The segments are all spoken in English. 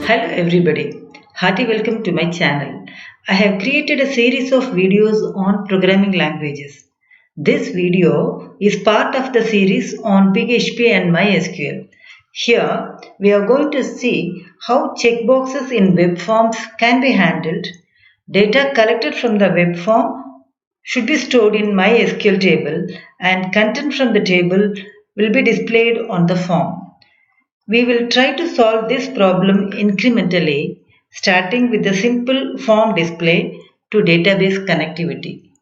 Hello everybody, hearty welcome to my channel. I have created a series of videos on programming languages. This video is part of the series on PHP and MySql. Here we are going to see how checkboxes in web forms can be handled. Data collected from the web form should be stored in MySql table and content from the table will be displayed on the form. We will try to solve this problem incrementally, starting with the simple form display to database connectivity.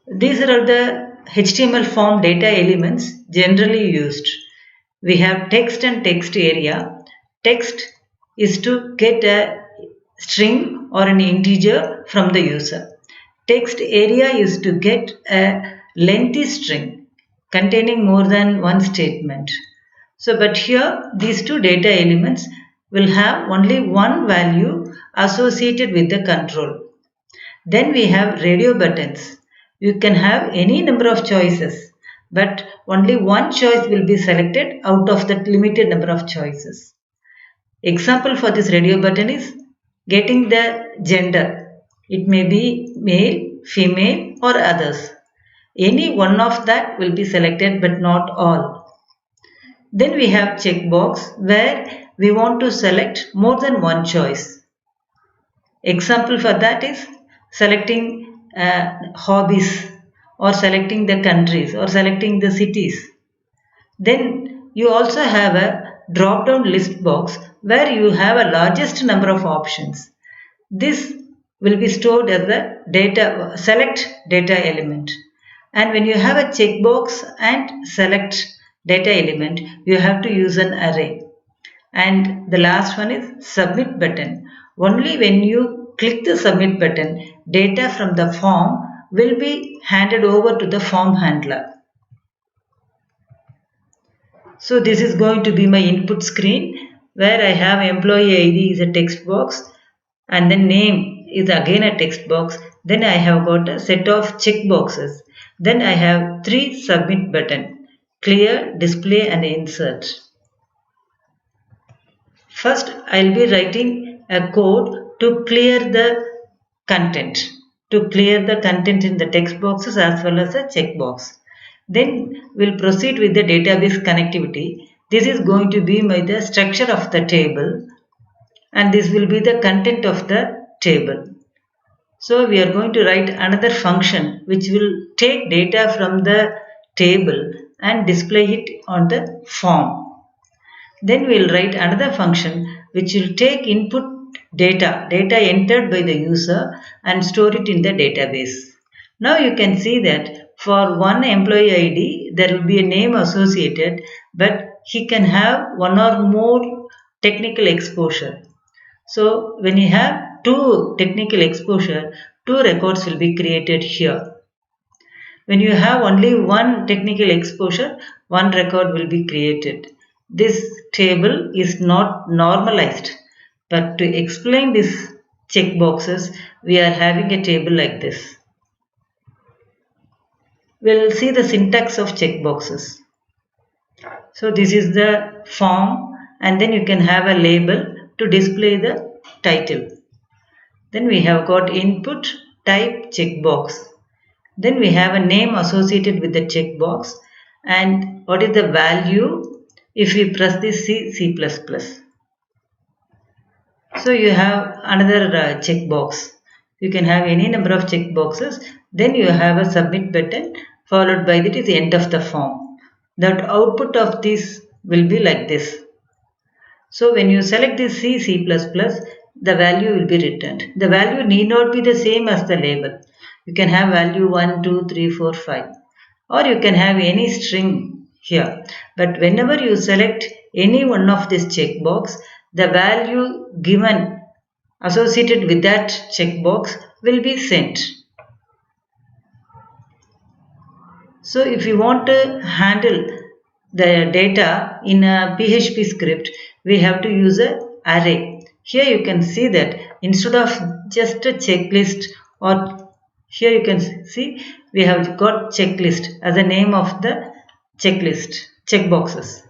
These are the HTML form data elements generally used. We have text and text area. Text is to get a string or an integer from the user. Text area is to get a lengthy string containing more than one statement. But here these two data elements will have only one value associated with the control. Then we have radio buttons. You can have any number of choices, but only one choice will be selected out of that limited number of choices. Example for this radio button is getting the gender. It may be male, female or others. Any one of that will be selected but not all. Then we have checkbox where we want to select more than one choice. Example for that is selecting hobbies or selecting the countries or selecting the cities. Then you also have a drop down list box where you have a largest number of options. This will be stored as the select data element. And when you have a checkbox and select data element, you have to use an array. And the last one is submit button. Only when you click the submit button, data from the form will be handed over to the form handler. So this is going to be my input screen where I have employee ID is a text box and then name is again a text box. Then I have got a set of checkboxes. Then I have 3 submit button. Clear, display and insert. First, I will be writing a code to clear the content. To clear the content in the text boxes as well as the checkbox. Then we'll proceed with the database connectivity. This is going to be the structure of the table and this will be the content of the table. So we are going to write another function which will take data from the table and display it on the form. Then we will write another function which will take input data entered by the user and store it in the database. Now you can see that for one employee ID there will be a name associated, but he can have one or more technical exposure. So when you have 2 technical exposure, 2 records will be created here. When you have only one technical exposure, one record will be created. This table is not normalized, but to explain these checkboxes, we are having a table like this. We'll see the syntax of checkboxes. So this is the form and then you can have a label to display the title. Then we have got input type checkbox. Then we have a name associated with the checkbox and what is the value if we press this C++. So you have another checkbox. You can have any number of checkboxes. Then you have a submit button followed by that is the end of the form. The output of this will be like this. So when you select this C++, the value will be returned. The value need not be the same as the label. You can have value 1, 2, 3, 4, 5 or you can have any string here. But whenever you select any one of this checkbox, the value given associated with that checkbox will be sent. So if you want to handle the data in a PHP script, we have to use an array. Here you can see that instead of just a checklist, or here you can see we have got checklist as the name of the checklist checkboxes.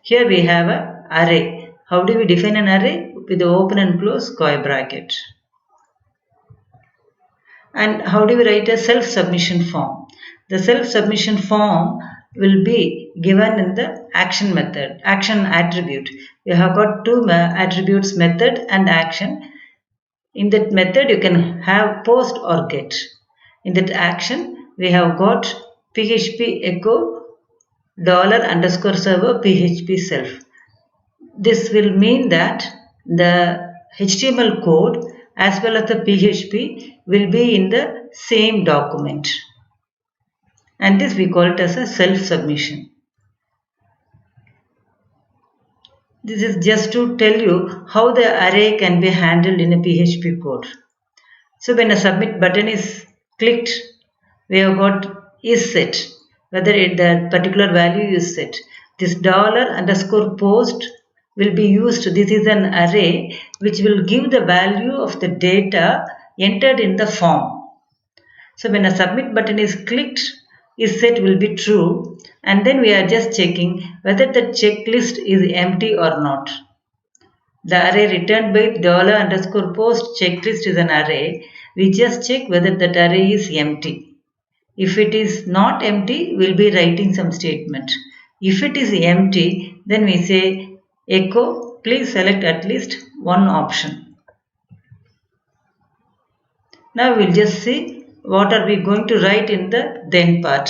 Here we have an array How do we define an array? With the open and close square bracket. And how do we write a self-submission form? The self-submission form will be given in the action method, action attribute. You have got two attributes, method and action. In that method, you can have post or get. In that action, we have got PHP echo $_server PHP self. This will mean that the HTML code as well as the PHP will be in the same document. And this we call it as a self-submission. This is just to tell you how the array can be handled in a PHP code. So when a submit button is clicked, we have got is set, whether that particular value is set. This $_post will be used. This is an array which will give the value of the data entered in the form. So when a submit button is clicked, is set will be true, and then we are just checking whether the checklist is empty or not. The array returned by $_post checklist is an array. We just check whether that array is empty. If it is not empty, we'll be writing some statement. If it is empty, then we say echo, please select at least one option. Now we'll just see what are we going to write in the then part.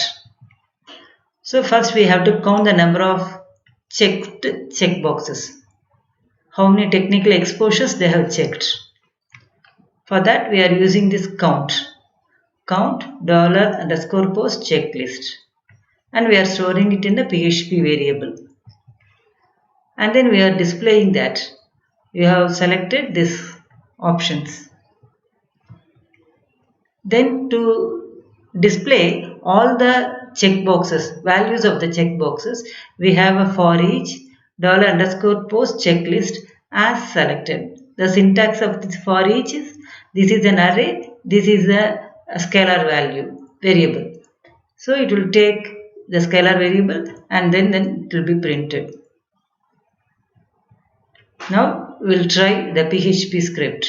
So first we have to count the number of checked checkboxes. How many technical exposures they have checked. For that we are using this count $_post checklist, and we are storing it in the PHP variable. And then we are displaying that you have selected these options. Then to display all the checkboxes, values of the checkboxes, we have a for each $_post checklist as selected. The syntax of this for each is, this is an array, this is a scalar value variable. So it will take the scalar variable and then it will be printed. Now we will try the PHP script.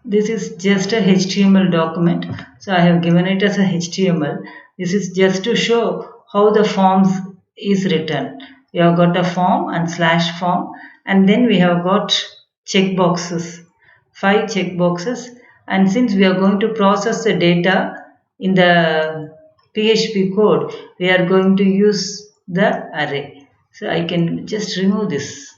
This is just a HTML document, so I have given it as a HTML. This is just to show how the forms is written. We have got a form and slash form, and then we have got checkboxes, 5 checkboxes, and since we are going to process the data in the PHP code, we are going to use the array. So I can just remove this.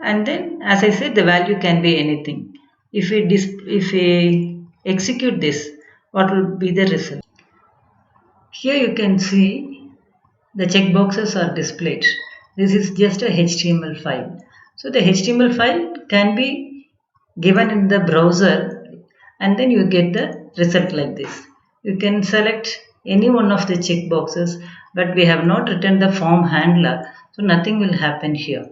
And then, as I said, the value can be anything. If we execute this, what will be the result? Here you can see the checkboxes are displayed. This is just a HTML file. So the HTML file can be given in the browser, and then you get the result like this. You can select any one of the checkboxes, but we have not written the form handler, so nothing will happen here.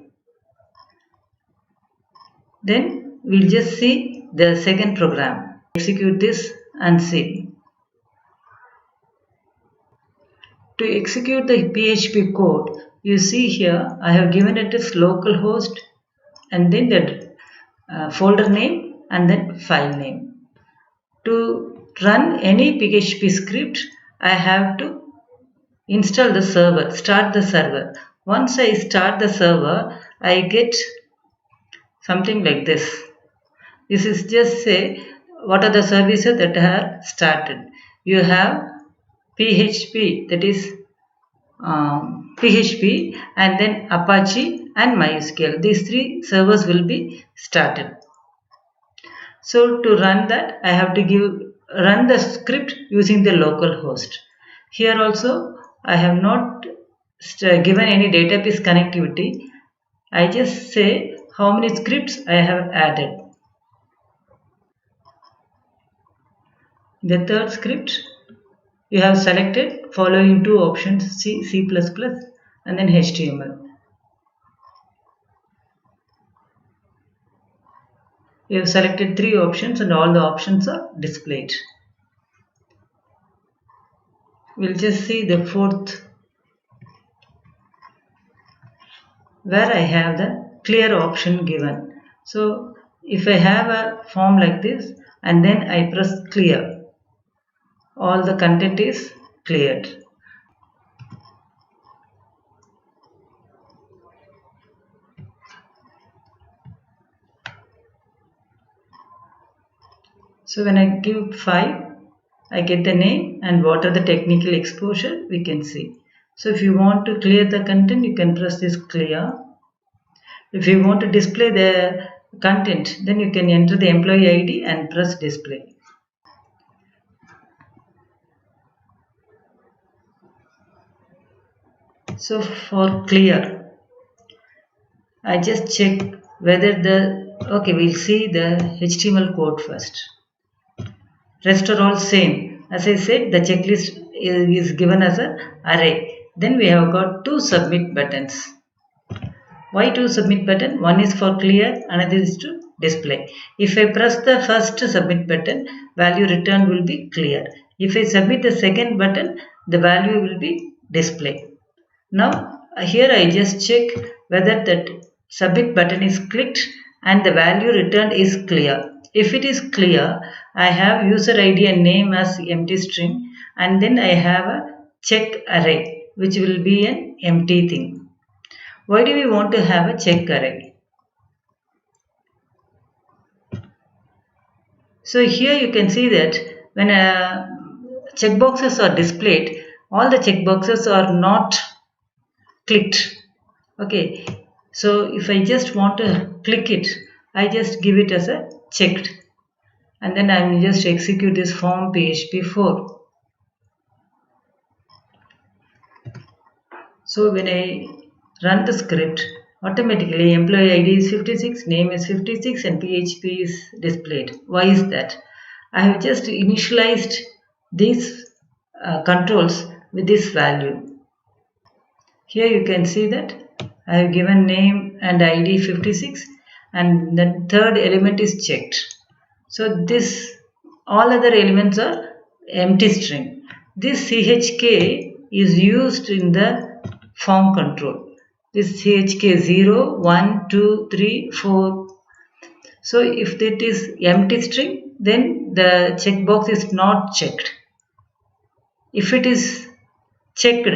Then we'll just see the second program. Execute this and see. To execute the PHP code, you see here I have given it as localhost and then the folder name and then file name. To run any PHP script, I have to install the server, start the server. Once I start the server, I get something like this. This is just say what are the services that are started. You have PHP, that is PHP, and then Apache and MySql. These 3 servers will be started. So to run that, I have to run the script using the local host. Here also I have not given any database connectivity. I just say how many scripts I have added. The third script, you have selected following 2 options, C, C++, and then HTML. We have selected 3 options and all the options are displayed. We'll just see the 4th, where I have the clear option given. So if I have a form like this and then I press clear, all the content is cleared. So when I give 5, I get the name and what are the technical exposure we can see. So if you want to clear the content, you can press this clear. If you want to display the content, then you can enter the employee ID and press display. So for clear, I just check whether we'll see the HTML code first. Rest are all same. As I said, the checklist is given as an array. Then we have got 2 submit buttons. Why 2 submit button? One is for clear, another is to display. If I press the first submit button, value returned will be clear. If I submit the second button, the value will be display. Now here I just check whether that submit button is clicked and the value returned is clear. If it is clear, I have user ID and name as empty string, and then I have a check array which will be an empty thing. Why do we want to have a check array? So here you can see that when checkboxes are displayed, all the checkboxes are not clicked. Okay, so if I just want to click it, I just give it as a checked, and then I will just execute this form PHP 4. So when I run the script, automatically employee ID is 56, name is 56 and PHP is displayed. Why is that? I have just initialized these controls with this value. Here you can see that I have given name and ID 56 and the third element is checked. So this all other elements are empty string. This CHK is used in the form control. This CHK 0, 1, 2, 3, 4. So if it is empty string, then the checkbox is not checked. If it is checked,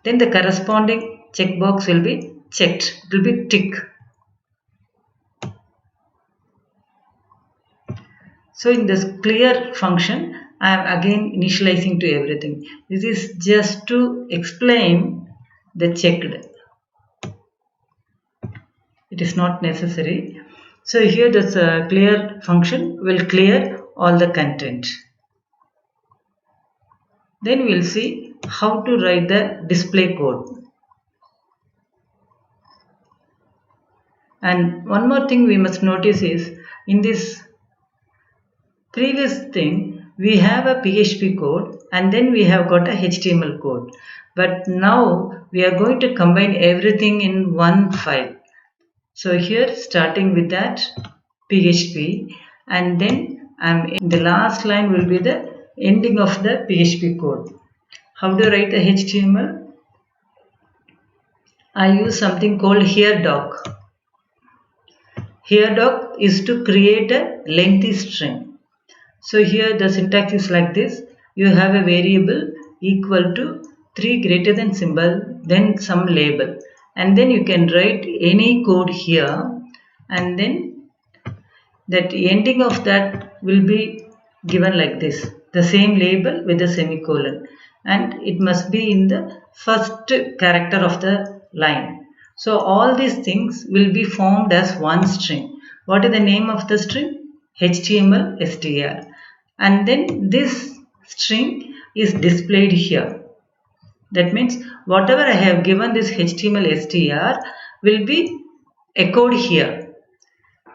then the corresponding checkbox will be checked. It will be tick. So in this clear function, I am again initializing to everything. This is just to explain the checked. It is not necessary. So here this clear function will clear all the content. Then we will see how to write the display code. And one more thing we must notice is in this previous thing we have a PHP code and then we have got a HTML code. But now we are going to combine everything in one file. So here starting with that PHP and then in the last line will be the ending of the PHP code. How to write the HTML? I use something called here doc. Here doc is to create a lengthy string. So here the syntax is like this. You have a variable equal to 3 greater than symbol, then some label, and then you can write any code here, and then that ending of that will be given like this, the same label with a semicolon, and it must be in the first character of the line. So all these things will be formed as one string. What is the name of the string? HTML str. And then this string is displayed here. That means whatever I have given this HTML str will be echoed here.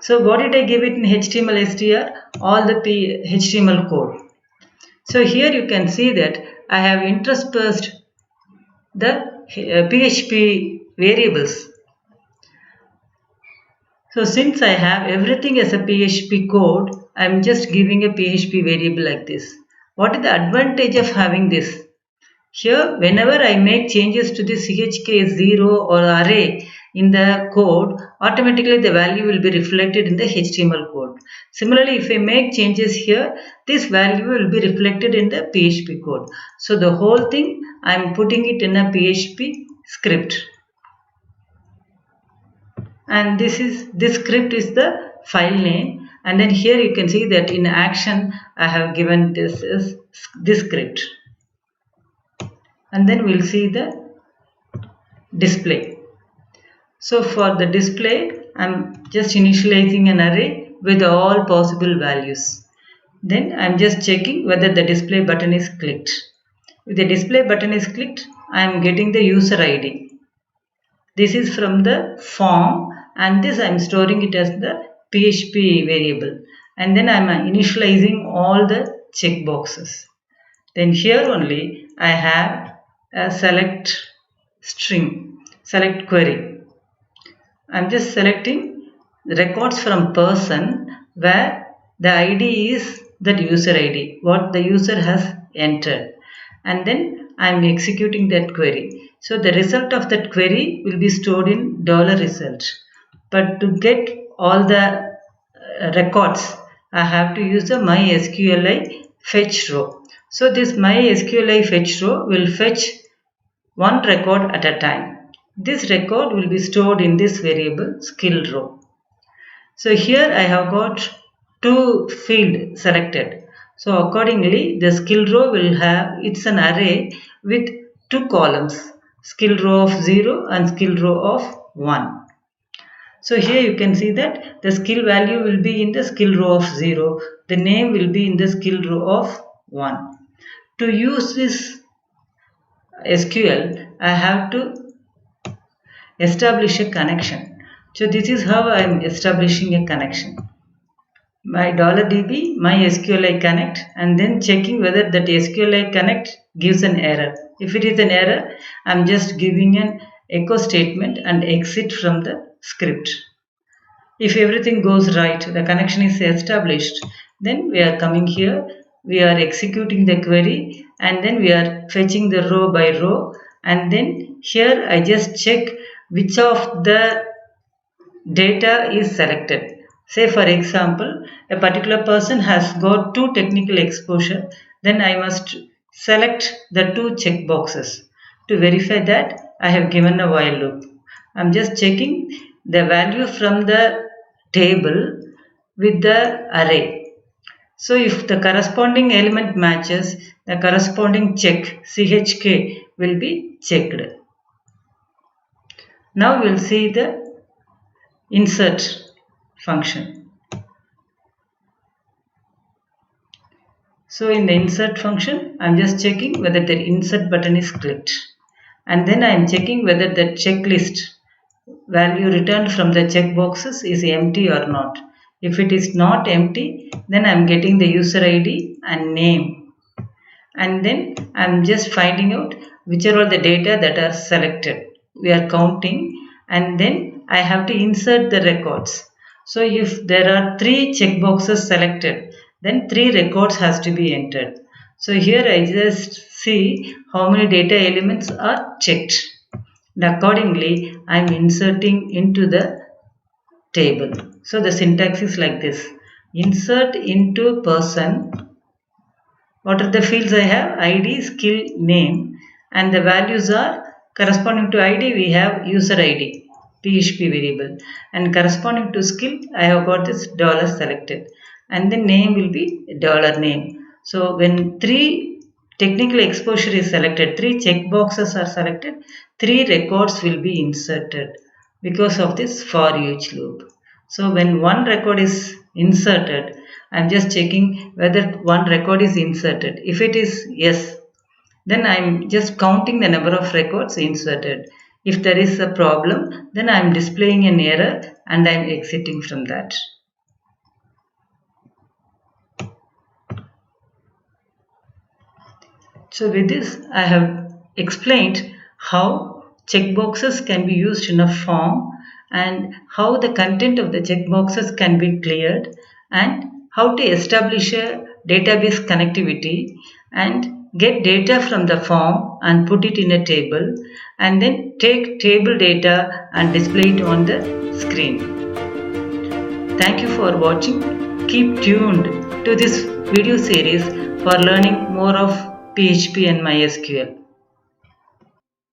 So what did I give it in HTML str? All the HTML code. So here you can see that I have interspersed the PHP variables. So since I have everything as a PHP code, I'm just giving a PHP variable like this. What is the advantage of having this? Here, whenever I make changes to the chk0 or array in the code, automatically the value will be reflected in the HTML code. Similarly, if I make changes here, this value will be reflected in the PHP code. So the whole thing I am putting it in a PHP script. And this script is the file name, and then here you can see that in action I have given this script, and then we'll see the display. So for the display, I'm just initializing an array with all possible values. Then I'm just checking whether the display button is clicked. If the display button is clicked, I'm getting the user ID. This is from the form, and this I'm storing it as the PHP variable. And then I'm initializing all the checkboxes. Then here only I have a select string, select query. I'm just selecting records from person where the ID is that user ID, what the user has entered. And then I'm executing that query. So the result of that query will be stored in $result. But to get all the records, I have to use the MySql fetch row. So this MySql fetch row will fetch one record at a time. This record will be stored in this variable skill row. So here I have got two fields selected. So accordingly the skill row will have, it's an array with two columns, skill row of 0 and skill row of 1. So here you can see that the skill value will be in the skill row of 0, the name will be in the skill row of 1. To use this SQL, I have to establish a connection. So this is how I am establishing a connection. My $db MySQLi connect, and then checking whether that SQLi connect gives an error. If it is an error, I am just giving an echo statement and exit from the script. If everything goes right, the connection is established, then we are coming here, we are executing the query, and then we are fetching the row by row, and then here I just check which of the data is selected. Say for example, a particular person has got two technical exposure, then I must select the two checkboxes. To verify that, I have given a while loop. I am just checking the value from the table with the array. So if the corresponding element matches, the corresponding check chk will be checked. Now we will see the insert function. So in the insert function, I am just checking whether the insert button is clicked, and then I am checking whether the checklist value returned from the checkboxes is empty or not. If it is not empty, then I am getting the user ID and name, and then I am just finding out which are all the data that are selected. We are counting, and then I have to insert the records. So if there are 3 checkboxes selected, then 3 records has to be entered. So here I just see how many data elements are checked. And accordingly, I am inserting into the table. So the syntax is like this: insert into person. What are the fields I have? ID, skill, name, and the values are corresponding to ID. We have user ID, PHP variable, and corresponding to skill, I have got this dollar selected, and the name will be dollar name. So when 3 technical exposure is selected, 3 checkboxes are selected, 3 records will be inserted because of this for each loop. So when one record is inserted, I am just checking whether one record is inserted. If it is yes, then I am just counting the number of records inserted. If there is a problem, then I am displaying an error and I am exiting from that. So with this, I have explained how checkboxes can be used in a form and how the content of the checkboxes can be cleared, and how to establish a database connectivity and get data from the form and put it in a table, and then take table data and display it on the screen. Thank you for watching. Keep tuned to this video series for learning more of PHP and MySQL.